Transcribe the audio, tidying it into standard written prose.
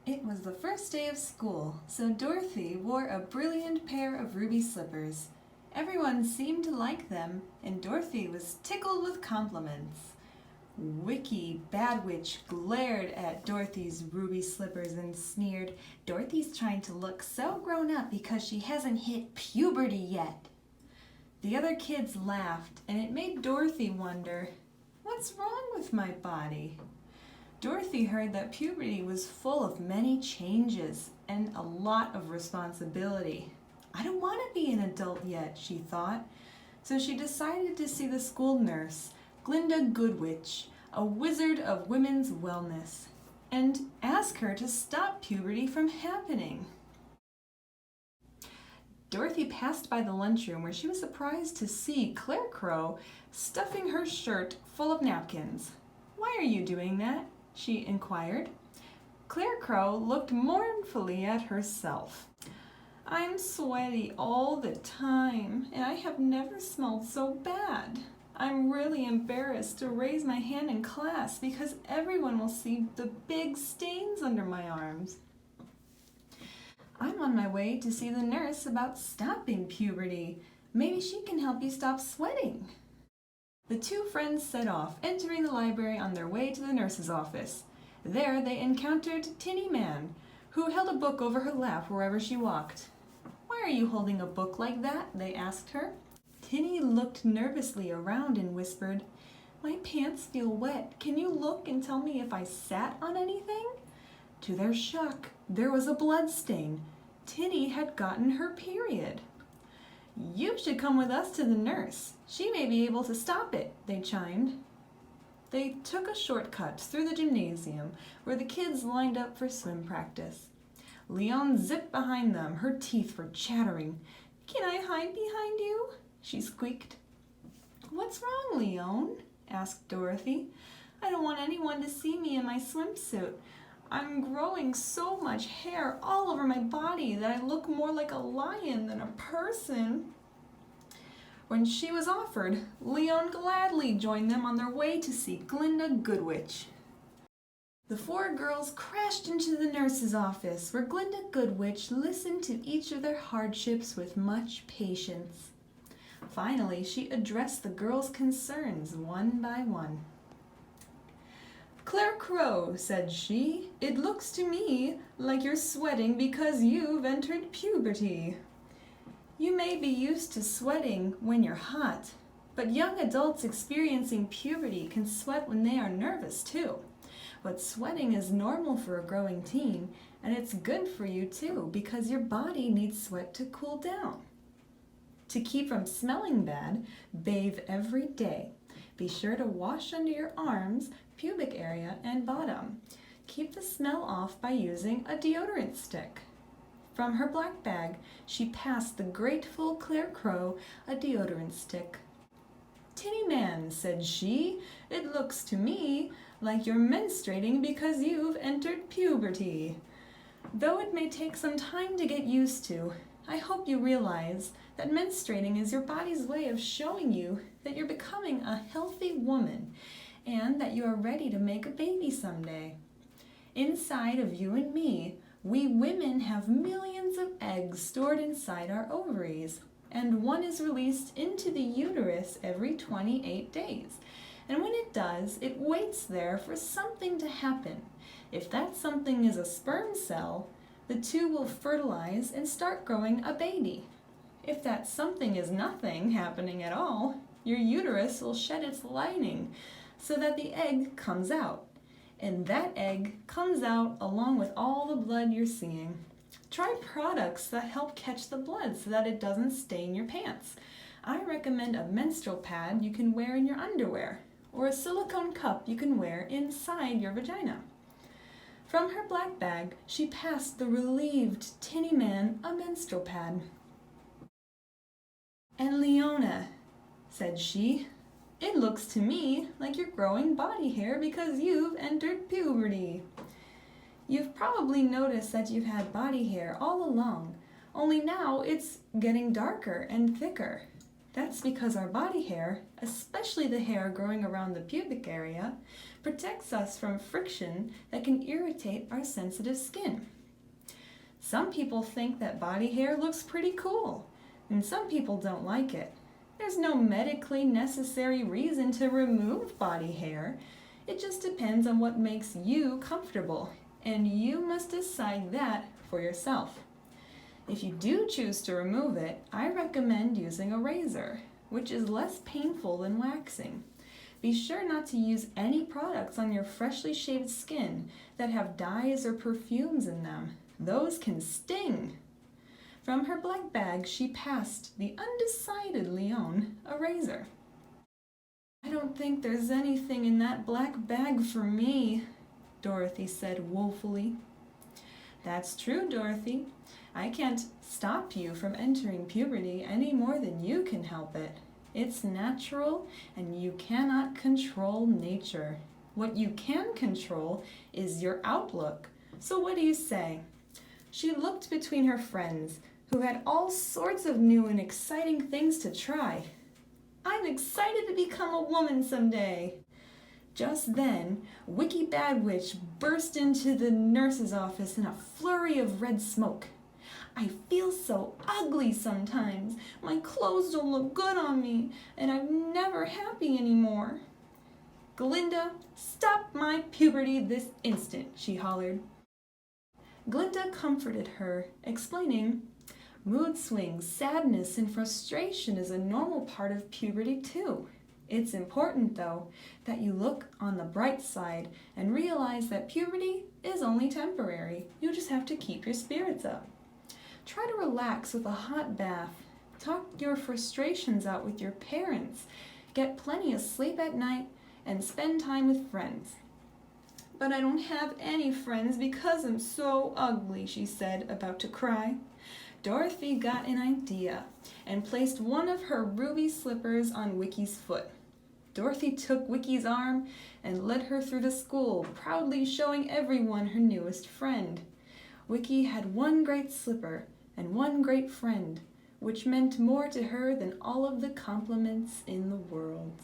It was the first day of school, so Dorothy wore a brilliant pair of ruby slippers. Everyone seemed to like them, and Dorothy was tickled with compliments. Wicky Badwitch glared at Dorothy's ruby slippers and sneered, "Dorothy's trying to look so grown up because she hasn't hit puberty yet." The other kids laughed, and it made Dorothy wonder, what's wrong with my body? Dorothy heard that puberty was full of many changes and a lot of responsibility. I don't want to be an adult yet, she thought. So she decided to see the school nurse, Glinda Goodwitch, a wizard of women's wellness, and ask her to stop puberty from happening. Dorothy passed by the lunchroom where she was surprised to see Claire Crow stuffing her shirt full of napkins. "Why are you doing that?" she inquired. Claire Crow looked mournfully at herself. "I'm sweaty all the time, and I have never smelled so bad. I'm really embarrassed to raise my hand in class because everyone will see the big stains under my arms. I'm on my way to see the nurse about stopping puberty. Maybe she can help you stop sweating." The two friends set off, entering the library on their way to the nurse's office. There they encountered Tinny Man, who held a book over her lap wherever she walked. "Why are you holding a book like that?" they asked her. Tinny looked nervously around and whispered, "My pants feel wet. Can you look and tell me if I sat on anything?" To their shock, there was a blood stain. Tinny had gotten her period. "You should come with us to the nurse. She may be able to stop it," they chimed. They took a shortcut through the gymnasium where the kids lined up for swim practice. Leon zipped behind them, her teeth were chattering. "Can I hide behind you?" she squeaked. "What's wrong, Leon?" asked Dorothy. "I don't want anyone to see me in my swimsuit. I'm growing so much hair all over my body that I look more like a lion than a person." When she was offered, Leon gladly joined them on their way to see Glinda Goodwitch. The four girls crashed into the nurse's office, where Glinda Goodwitch listened to each of their hardships with much patience. Finally, she addressed the girls' concerns one by one. "Claire Crow," said she, "it looks to me like you're sweating because you've entered puberty. You may be used to sweating when you're hot, but young adults experiencing puberty can sweat when they are nervous too. But sweating is normal for a growing teen, and it's good for you too because your body needs sweat to cool down. To keep from smelling bad, bathe every day. Be sure to wash under your arms, pubic area, and bottom. Keep the smell off by using a deodorant stick." From her black bag, she passed the grateful Claire Crow a deodorant stick. "Tinny Man," said she, "it looks to me like you're menstruating because you've entered puberty. Though it may take some time to get used to, I hope you realize that menstruating is your body's way of showing you that you're becoming a healthy woman and that you are ready to make a baby someday. Inside of you and me, we women have millions of eggs stored inside our ovaries, and one is released into the uterus every 28 days. And when it does, it waits there for something to happen. If that something is a sperm cell, the two will fertilize and start growing a baby. If that something is nothing happening at all, your uterus will shed its lining so that the egg comes out. And that egg comes out along with all the blood you're seeing. Try products that help catch the blood so that it doesn't stain your pants. I recommend a menstrual pad you can wear in your underwear, or a silicone cup you can wear inside your vagina." From her black bag, she passed the relieved Tinny Man a menstrual pad. "And Leona," said she, "it looks to me like you're growing body hair because you've entered puberty. You've probably noticed that you've had body hair all along, only now it's getting darker and thicker. That's because our body hair, especially the hair growing around the pubic area, protects us from friction that can irritate our sensitive skin. Some people think that body hair looks pretty cool, and some people don't like it. There's no medically necessary reason to remove body hair. It just depends on what makes you comfortable, and you must decide that for yourself. If you do choose to remove it, I recommend using a razor, which is less painful than waxing. Be sure not to use any products on your freshly shaved skin that have dyes or perfumes in them. Those can sting. From her black bag, she passed the undecided Leon a razor. I don't think there's anything in that black bag for me, Dorothy said woefully. That's true, Dorothy. I can't stop you from entering puberty any more than you can help it. It's natural, and you cannot control nature. What you can control is your outlook. So what do you say? She looked between her friends, who had all sorts of new and exciting things to try. I'm excited to become a woman someday. Just then, Wiki Badwitch burst into the nurse's office in a flurry of red smoke. I feel so ugly sometimes. My clothes don't look good on me, and I'm never happy anymore. Glinda, stop my puberty this instant, she hollered. Glinda comforted her, explaining, mood swings, sadness, and frustration is a normal part of puberty too. It's important, though, that you look on the bright side and realize that puberty is only temporary. You just have to keep your spirits up. Try to relax with a hot bath. Talk your frustrations out with your parents. Get plenty of sleep at night and spend time with friends. But I don't have any friends because I'm so ugly, she said, about to cry. Dorothy got an idea and placed one of her ruby slippers on Wiki's foot. Dorothy took Wiki's arm and led her through the school, proudly showing everyone her newest friend. Wiki had one great slipper and one great friend, which meant more to her than all of the compliments in the world.